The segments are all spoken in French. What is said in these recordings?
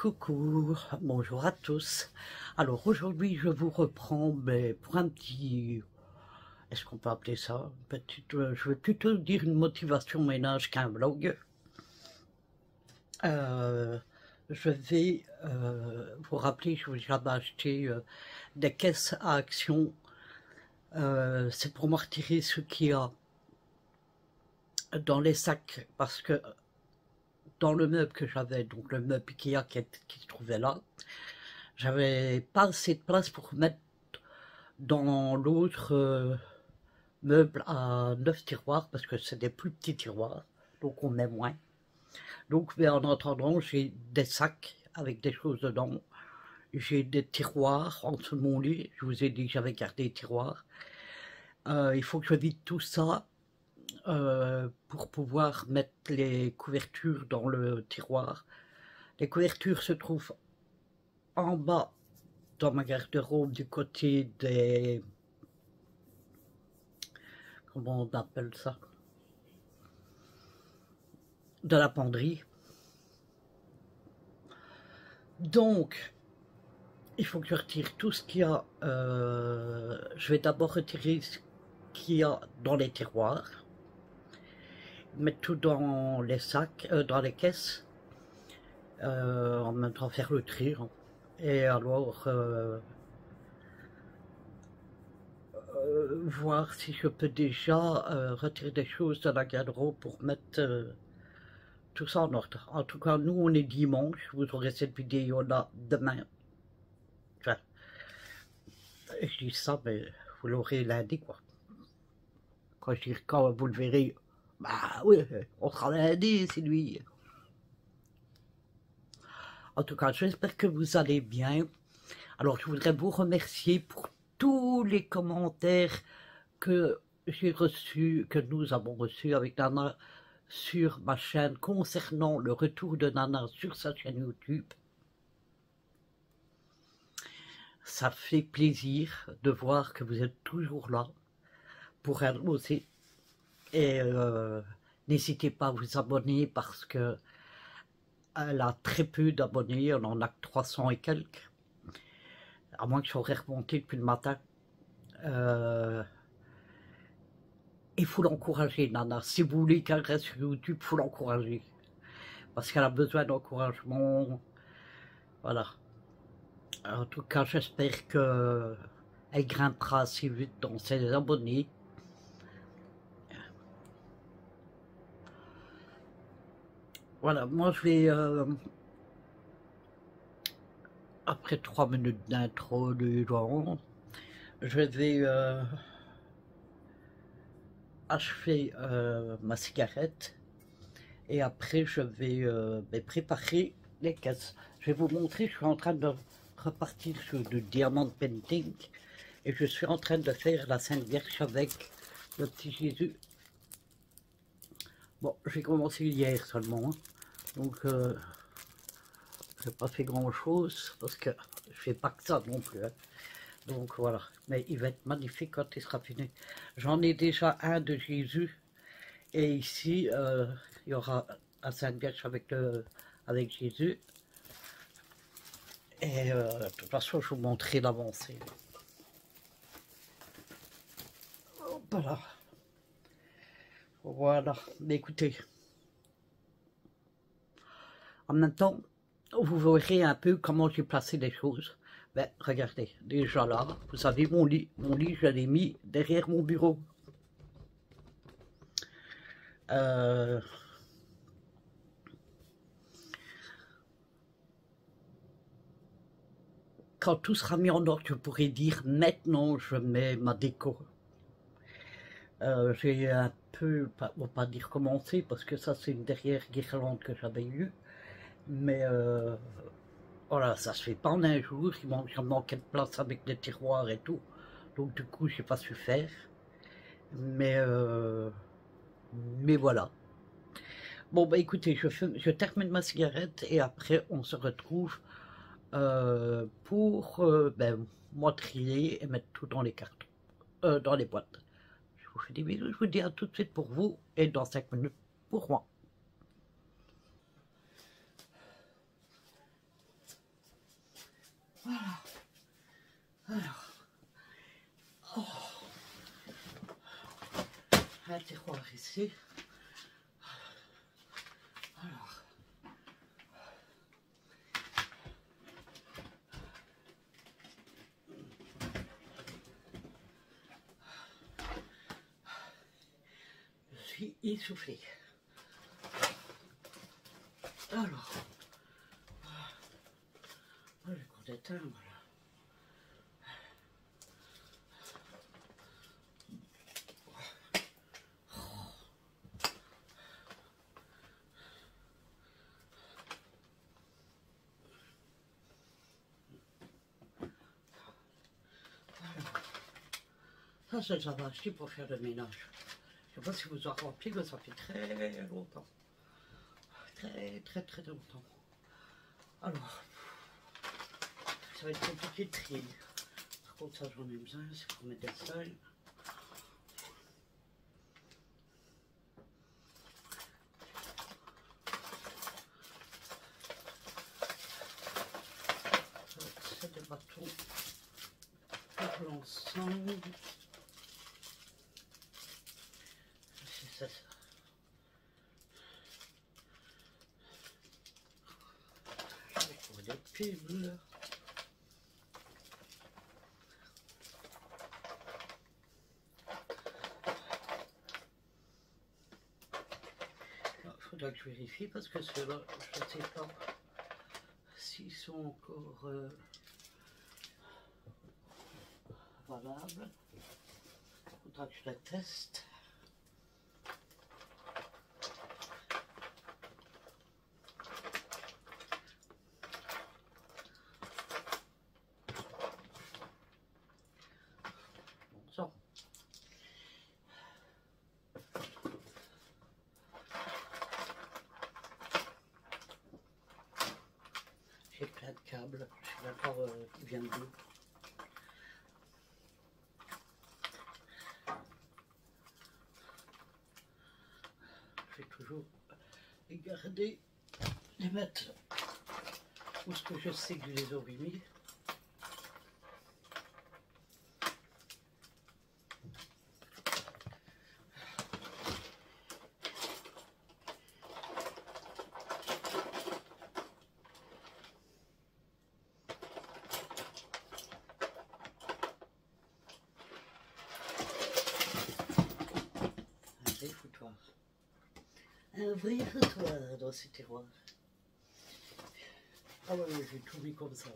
Coucou, bonjour à tous. Alors aujourd'hui je vous reprends pour un petit, est-ce qu'on peut appeler ça, je vais plutôt dire une motivation ménage qu'un vlog. Je vais vous rappeler, j'avais acheté des caisses à action. C'est pour me retirer ce qu'il y a dans les sacs, parce que dans le meuble que j'avais, donc le meuble Ikea qui se trouvait là, j'avais pas assez de place pour mettre dans l'autre meuble à 9 tiroirs, parce que c'est des plus petits tiroirs, donc on met moins. Donc mais en attendant, j'ai des sacs avec des choses dedans, j'ai des tiroirs en dessous de mon lit, je vous ai dit que j'avais gardé les tiroirs. Il faut que je vide tout ça pour pouvoir mettre les couvertures dans le tiroir. Les couvertures se trouvent en bas dans ma garde-robe du côté des... comment on appelle ça? De la penderie. Donc, il faut que je retire tout ce qu'il y a. Je vais d'abord retirer ce qu'il y a dans les tiroirs, mettre tout dans les sacs, dans les caisses, en même temps faire le tri. Et alors, voir si je peux déjà retirer des choses de la garde-robe pour mettre tout ça en ordre. En tout cas, nous, on est dimanche. Vous aurez cette vidéo-là demain. Enfin, je dis ça, mais vous l'aurez lundi, quoi. Quand je dis quand vous le verrez, bah oui, on sera lundi, c'est lui. En tout cas, j'espère que vous allez bien. Alors, je voudrais vous remercier pour tous les commentaires que j'ai reçus, que nous avons reçus avec Nana sur ma chaîne concernant le retour de Nana sur sa chaîne YouTube. Ça fait plaisir de voir que vous êtes toujours là pour elle aussi. Et n'hésitez pas à vous abonner parce que elle a très peu d'abonnés, on en a que 300 et quelques. À moins que j'aurais remonté depuis le matin. Il faut l'encourager, Nana. Si vous voulez qu'elle reste sur YouTube, il faut l'encourager. Parce qu'elle a besoin d'encouragement. Voilà. En tout cas, j'espère qu'elle grimpera assez vite dans ses abonnés. Voilà, moi je vais, après 3 minutes d'intro du genre, je vais achever ma cigarette et après je vais préparer les caisses. Je vais vous montrer, je suis en train de repartir sur du diamant painting et je suis en train de faire la Sainte Vierge avec le petit Jésus. Bon, j'ai commencé hier seulement, hein. Donc j'ai pas fait grand chose parce que je fais pas que ça non plus, hein. Donc voilà, mais il va être magnifique quand il sera fini. J'en ai déjà un de Jésus et ici il y aura un Sainte Vierge avec Jésus. Et de toute façon, je vous montrerai l'avancée. Voilà. Voilà, mais écoutez, en même temps, vous verrez un peu comment j'ai placé les choses. Ben, regardez, déjà là, vous savez, mon lit, je l'ai mis derrière mon bureau. Quand tout sera mis en ordre, je pourrais dire maintenant je mets ma déco. J'ai un peu, on va pas dire commencé, parce que ça c'est une derrière guirlande que j'avais eue, mais voilà, ça se fait pas en un jour, il manquait de place avec les tiroirs et tout, donc du coup j'ai pas su faire, mais voilà. Bon bah écoutez, je termine ma cigarette et après on se retrouve pour moi trier et mettre tout dans les cartons, dans les boîtes. Je vous fais des bisous, je vous dis à tout de suite pour vous et dans 5 minutes pour moi. Voilà. Alors, oh. Un tiroir ici. Alors, je suis essoufflée. Alors, le cours d'éteint, voilà. Ça, c'est le savon acheté pour faire le ménage. Je ne sais pas si vous en rappelez, mais ça fait très longtemps. Très longtemps. Alors, ça va être compliqué de trier. Par contre, ça, j'en ai besoin, c'est pour mettre des sols. C'est des bâtons pour l'ensemble. C'est ça. Je vais trouver des pubs. Il faudra que je vérifie parce que ceux-là, je ne sais pas s'ils sont encore valables. Il faudra que je les teste. Bon sang. J'ai plein de câbles, je suis d'accord qui viennent d'où. Je vais toujours les garder, les mettre où ce que je sais que je les aurais mis. Un vrai foutoir dans ces tiroirs. Ah ouais, j'ai tout mis comme ça.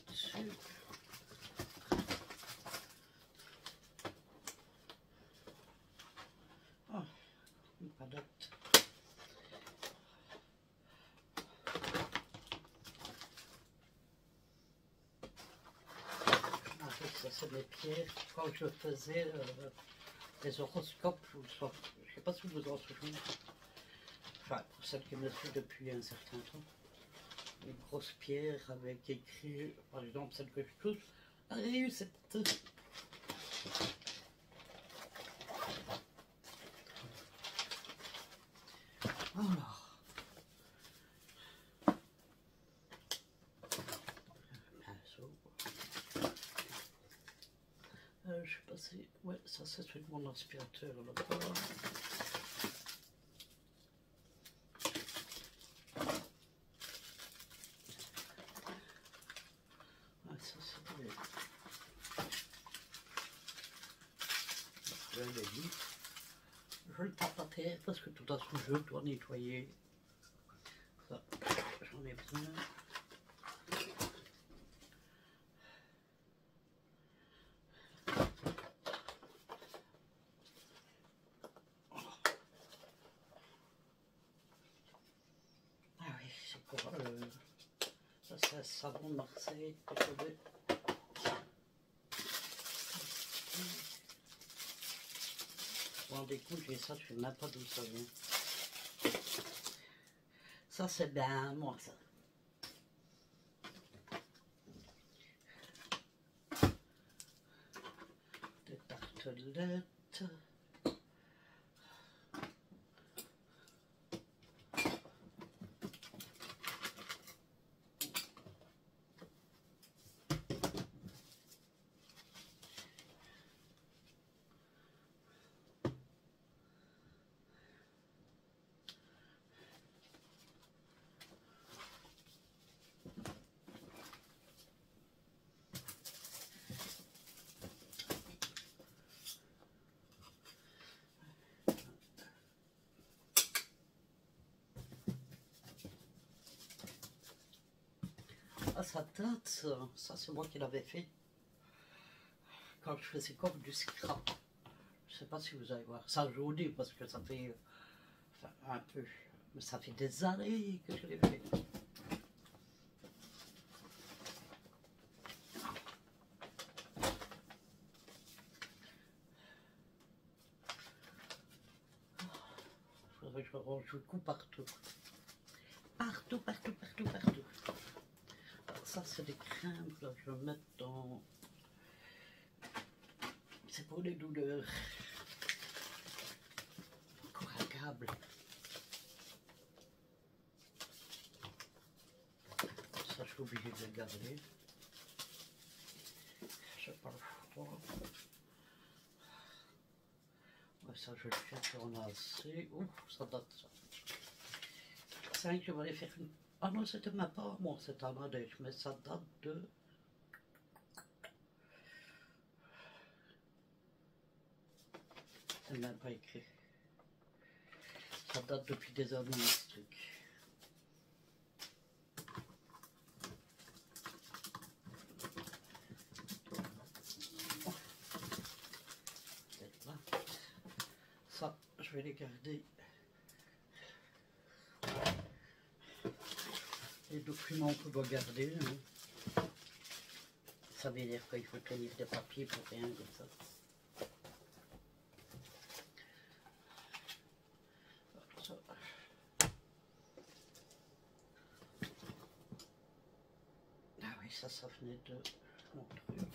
Dessus. Ah, une palette. Ah, ça c'est mes pierres. Quand je faisais les horoscopes, je ne sais pas si vous en souvenez. Enfin, pour celles qui me suivent depuis un certain temps. Une grosse pierre avec écrit, par exemple, celle que je touche, a réussi. Alors, je sais pas si, ouais, ça c'est celui de mon aspirateur là-bas. Je le tape à terre parce que de toute façon je dois nettoyer. Ça, j'en ai besoin. Ah oui, c'est quoi ça c'est un savon de Marseille que je vais. vous rendez compte, j'ai ça, je sais même pas d'où ça vient. Ça c'est bien moi ça. Des tartelettes. Ah, ça date, ça c'est moi qui l'avais fait quand je faisais comme du scrap. Je sais pas si vous allez voir ça jauni parce que ça fait enfin, un peu, mais ça fait des années que je l'ai fait. Faudrait que je range le coup partout. Partout, partout, partout, partout. Alors ça c'est des crèmes que je vais mettre dans... C'est pour les douleurs. Encore un câble. Ça je suis obligé de le garder. J'ai pas le choix. Ouais, ça je le fais, on a assez. Ouf, ça date ça. C'est vrai que je vais aller faire une... Ah non, c'était même pas moi, c'était un Madèche, mais ça date de... Elle n'a même pas écrit. Ça date depuis des années, ce truc. Là. Ça, je vais les garder. Les documents qu'on doit garder. Hein. Ça veut dire qu'il faut tenir des papiers pour rien comme ça. Ah oui, ça venait de Montreux.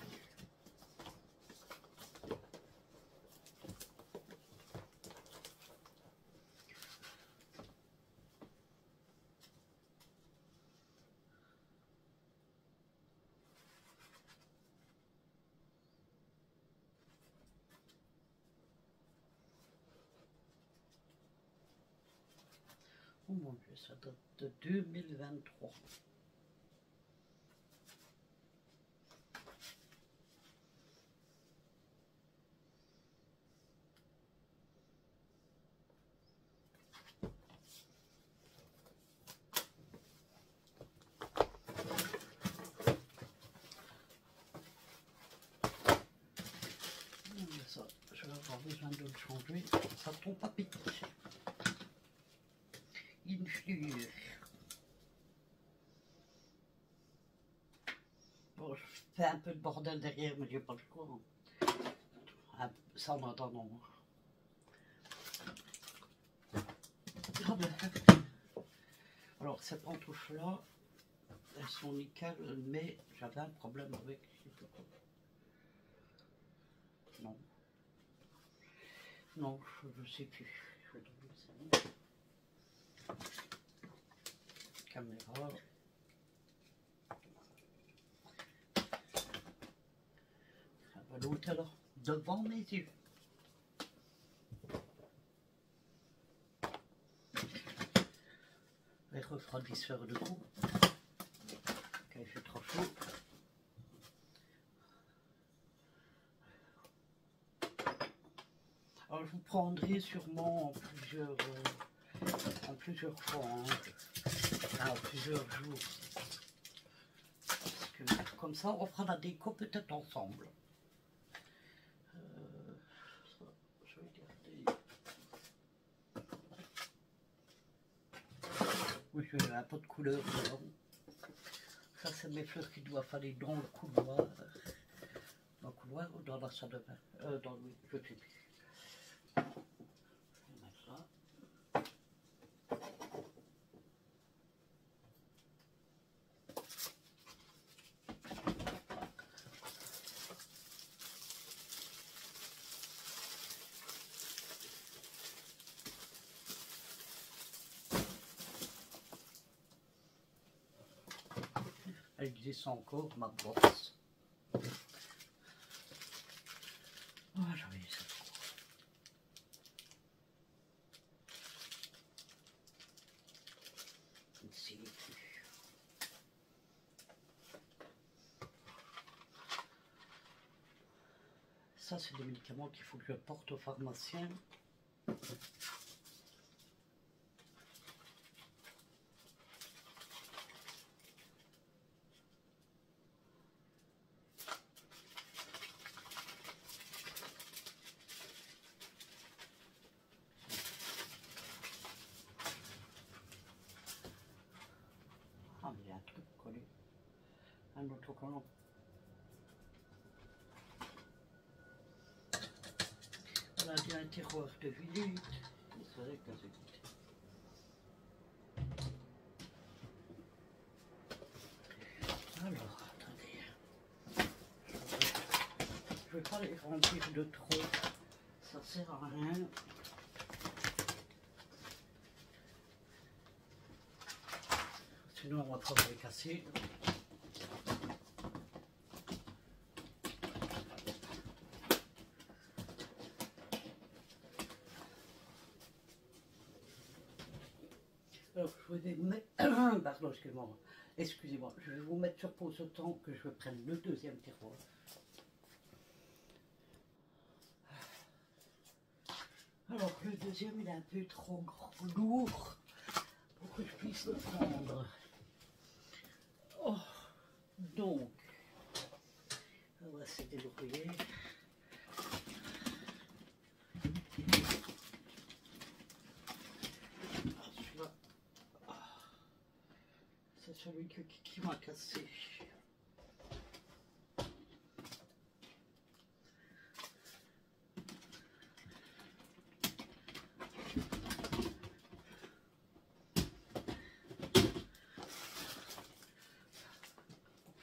Oh mon Dieu, ça date de 2023. Ça, je vais avoir besoin de le changer. Ça tombe pas piqué. Une flueur. Bon, je fais un peu de bordel derrière, mais j'ai pas le choix. Ah, ça en attendant. Ah ben. Alors, ces pantoufles-là, elles sont nickel, mais j'avais un problème avec. Non. Non, je ne sais plus. Je vais trouver ça. Caméra. L'autre alors, devant mes yeux. Les refroidisseurs de cou. Quand il fait trop chaud. Alors je vous prendrai sûrement en plusieurs fois, hein, en plusieurs jours. Parce que comme ça, on fera la déco peut-être ensemble. Je vais garder. Oui, j'ai un peu de couleur dedans. Ça, c'est mes fleurs qui doivent aller dans le couloir. Dans le couloir ou dans la salle de bain. Dans le... Je sais plus. existe encore, ma box. Oh, j'avais ça. Ici. Ça, c'est des médicaments qu'il faut que je porte au pharmacien. Ah, mais il y a un truc collé. Un autocollant. On a dit un tiroir de vinyle. C'est vrai que c'est good. Alors, attendez. Je ne vais pas les remplir de trop. Ça sert à rien. Sinon, on va trop les casser. Alors, je vais vous mettre... Pardon, excusez-moi. Je vais vous mettre sur pause le temps que je prenne le deuxième tiroir. Alors, le deuxième, il est un peu trop lourd pour que je puisse le prendre. Oh, donc, on va se débrouiller. Celui-là, c'est celui qui m'a cassé.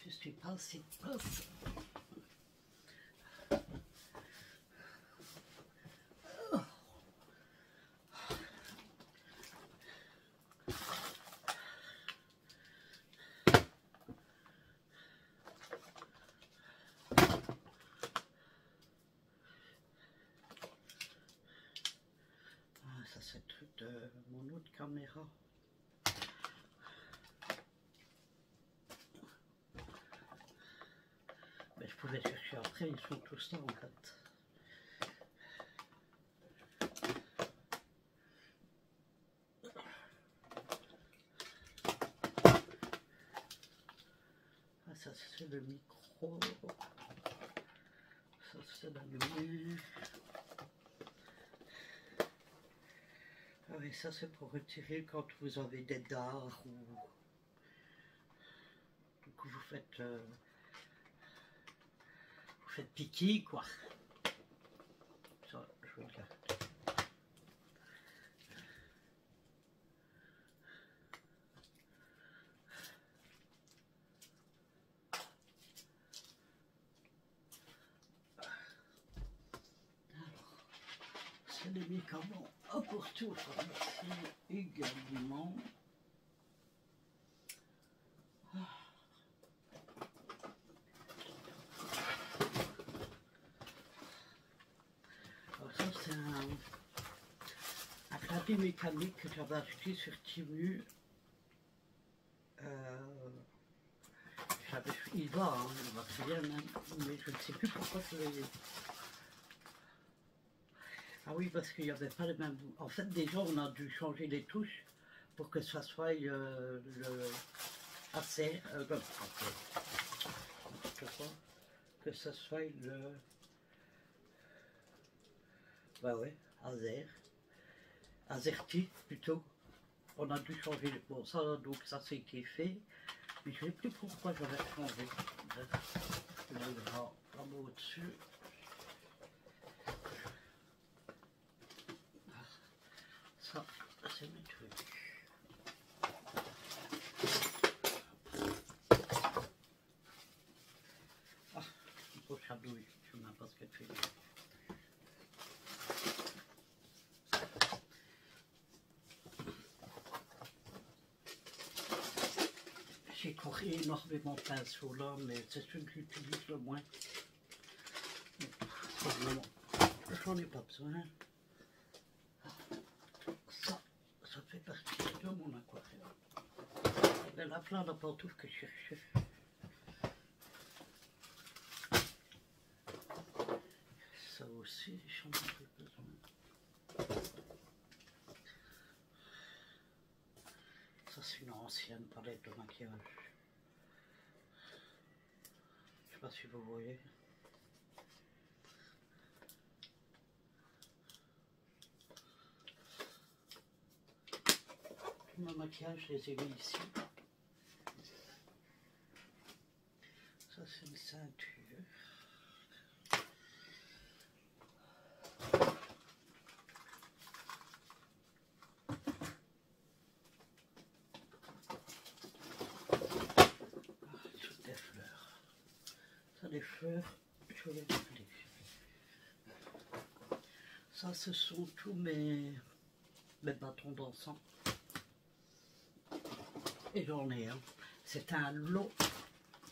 Je suis pas assez de place. Ça c'est le truc de mon autre caméra. Mais je pouvais chercher après, ils sont tous là en fait. Ah, ça c'est le micro. Ça c'est la lumière. Ah oui, ça c'est pour retirer quand vous avez des dards ou que vous faites piquer quoi. Ça, je vais le garder. Alors, c'est des médicaments apportés aux pharmacies également. Alors ça c'est un clavier mécanique que j'avais acheté sur Temu. Il va très bien même, mais je ne sais plus pourquoi je l'ai. Ah oui, parce qu'il n'y avait pas le même. En fait, déjà, on a dû changer les touches pour que ça soit le assez. Que ça soit le. Bah ouais, Azerty plutôt. On a dû changer. Bon, ça, donc ça, c'est été fait. Mais je ne sais plus pourquoi j'avais changé. Je vais le voir vraiment au-dessus. Ça, c'est mes trucs. Ah, il faut chabouiller. Je ne sais pas ce qu'elle fait. J'ai encore énormément de pinceaux là, mais c'est celui que j'utilise le moins. J'en ai pas besoin. Ça fait partie de mon aquarelle. Il y en a plein de pantoufles que je cherchais. Ça aussi, j'en ai besoin. Ça, c'est une ancienne palette de maquillage. Je sais pas si vous voyez. Tout mon maquillage, je les ai mis ici. Ça, c'est une ceinture. Des fleurs, je vais les appeler. Ça, ce sont tous mes bâtons d'encens. Et j'en ai un. C'est un lot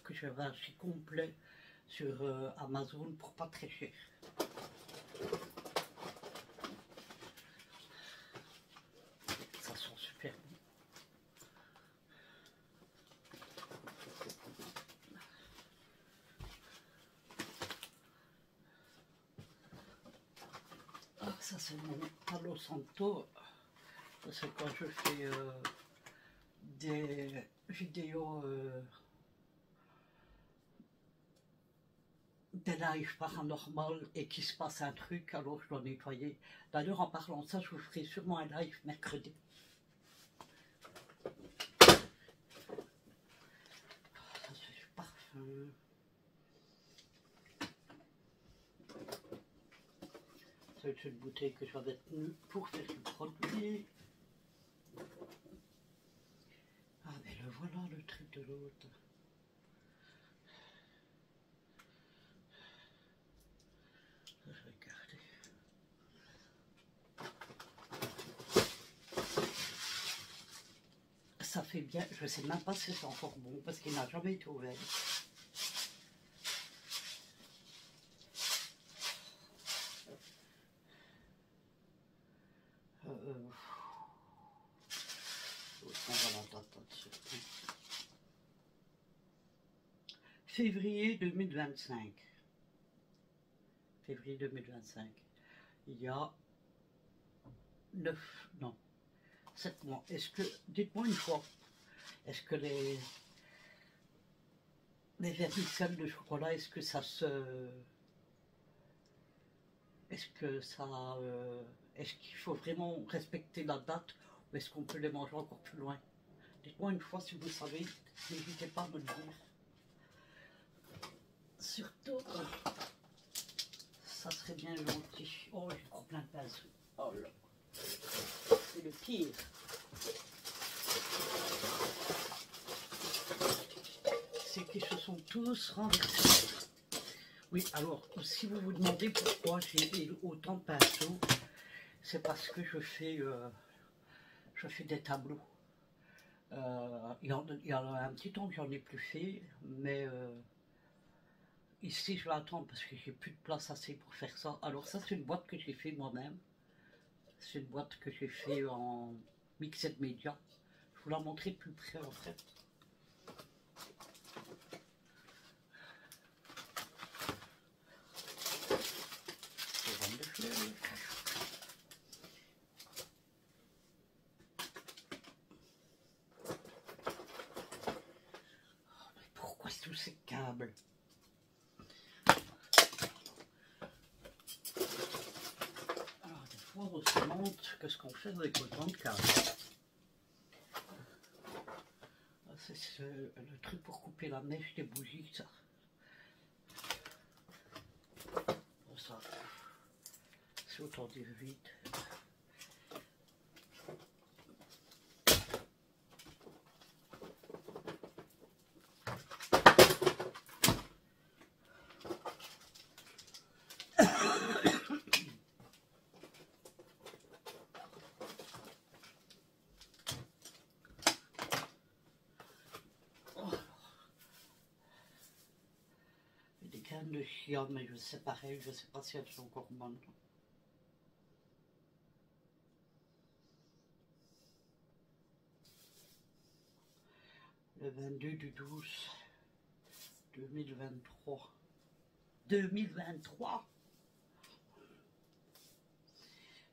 que je vais acheter complet sur Amazon pour pas très cher. Ça sent super bon. Ça c'est mon Palo Santo, c'est quand je fais des vidéos, des lives paranormaux et qu'il se passe un truc, alors je dois nettoyer. D'ailleurs en parlant de ça, je vous ferai sûrement un live mercredi. Ça c'est du parfum. C'est une bouteille que j'avais tenue pour faire du produit. Ah mais le voilà le truc de l'autre. Je vais garder. Ça fait bien, je ne sais même pas si c'est encore bon parce qu'il n'a jamais été ouvert. Février 2025. Février 2025. Il y a 9, non, 7 mois. Est-ce que, dites-moi une fois, est-ce que les vermicelles de chocolat, est-ce que ça se... Est-ce qu'il faut vraiment respecter la date ou est-ce qu'on peut les manger encore plus loin? Dites-moi une fois si vous savez, n'hésitez pas à me le dire. Surtout, ça serait bien gentil. Oh, j'ai trop plein de pinceaux. Oh là, c'est le pire. C'est qu'ils se sont tous renversés. Oui, alors, si vous vous demandez pourquoi j'ai autant de pinceaux, c'est parce que je fais des tableaux. Il y a un petit temps que j'en ai plus fait, mais ici je vais attendre parce que j'ai plus de place assez pour faire ça. Alors ça c'est une boîte que j'ai fait moi-même. C'est une boîte que j'ai fait en Mixed Media. Je vous la montrer de plus près en fait. Tous ces câbles. Alors des fois on se demande qu'est-ce qu'on fait avec autant de câbles. C'est le truc pour couper la mèche des bougies, ça. Bon, ça, c'est autant dire vite. Oh, plein de chiens, mais je sais pareil, je sais pas si elles sont encore bonnes. Le 22 du 12 2023. 2023.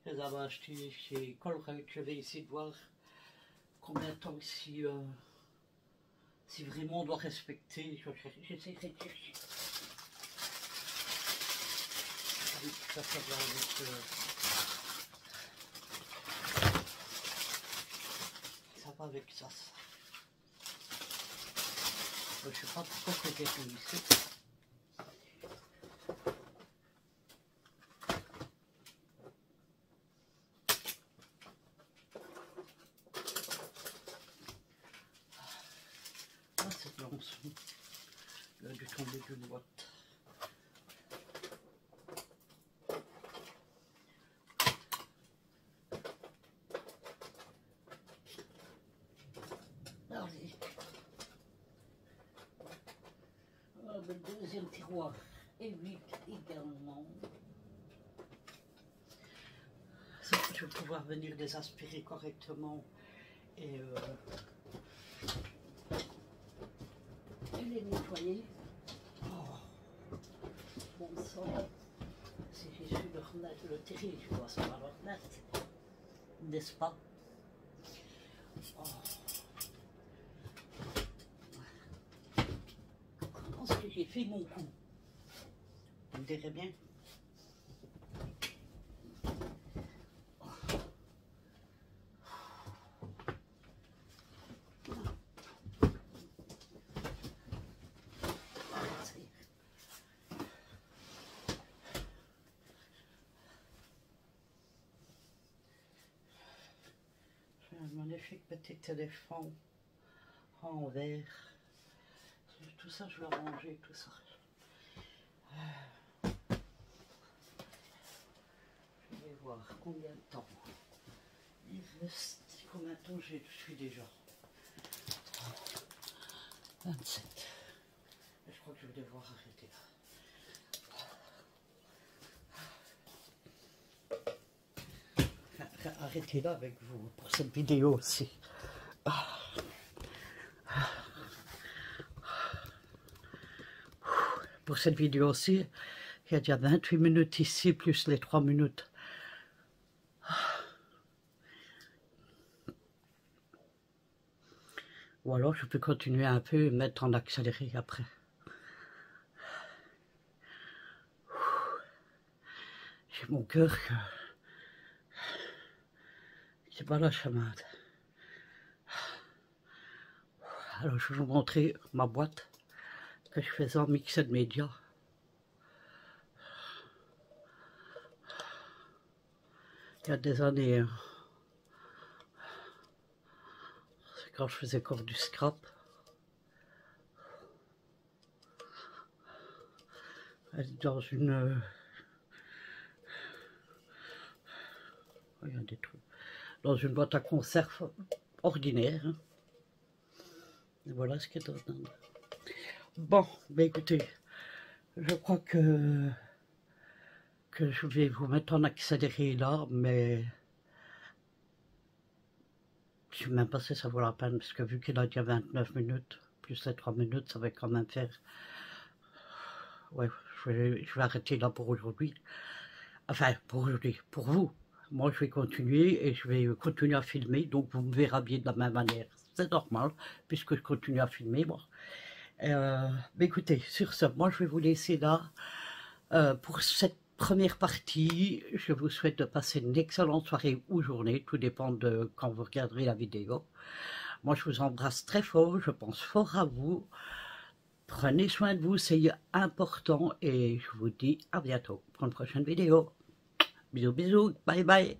Je les avais achetés chez Colruyt. Je vais essayer de voir combien de temps si vraiment on doit respecter. J'essaie de chercher. Ça va avec ça. Je ne sais pas pourquoi c'est quelque ici. Ah, cette lance. Il a dû tomber d'une boîte. Allez. Ah, le deuxième tiroir est vide également. Ça, je vais pouvoir venir les aspirer correctement et les nettoyer. Oh, bon sang, si j'ai su leur mettre le terrier, je dois savoir leur mettre, n'est-ce pas? Oh. Comment est-ce que j'ai fait mon coup? Vous me direz bien? Un magnifique petit téléphone en verre. Tout ça, je vais ranger, tout ça. Je vais voir combien de temps il reste. Combien de temps je suis déjà? 27. Je crois que je vais devoir arrêter là. Arrêtez là avec vous pour cette vidéo aussi. Pour cette vidéo aussi, il y a déjà 28 minutes ici, plus les 3 minutes. Ou alors je peux continuer un peu et mettre en accéléré après. J'ai mon cœur que... c'est pas la chamade. Alors je vais vous montrer ma boîte que je faisais en Mixed Media. Il y a des années, c'est quand je faisais encore du scrap. Dans une... il y a des trucs. Dans une boîte à conserve ordinaire. Et voilà ce qui est dedans. Bon, ben écoutez, je crois que je vais vous mettre en accéléré là, mais je ne sais même pas si ça vaut la peine, parce que vu qu'il a déjà 29 minutes, plus les 3 minutes, ça va quand même faire... Ouais, je vais arrêter là pour aujourd'hui. Enfin, pour aujourd'hui, pour vous. Moi, je vais continuer et je vais continuer à filmer, donc vous me verrez bien de la même manière. C'est normal, puisque je continue à filmer, moi. Mais écoutez, sur ce, moi, je vais vous laisser là pour cette première partie. Je vous souhaite de passer une excellente soirée ou journée, tout dépend de quand vous regarderez la vidéo. Moi, je vous embrasse très fort, je pense fort à vous. Prenez soin de vous, c'est important et je vous dis à bientôt pour une prochaine vidéo. Bisous, bisous, bye bye.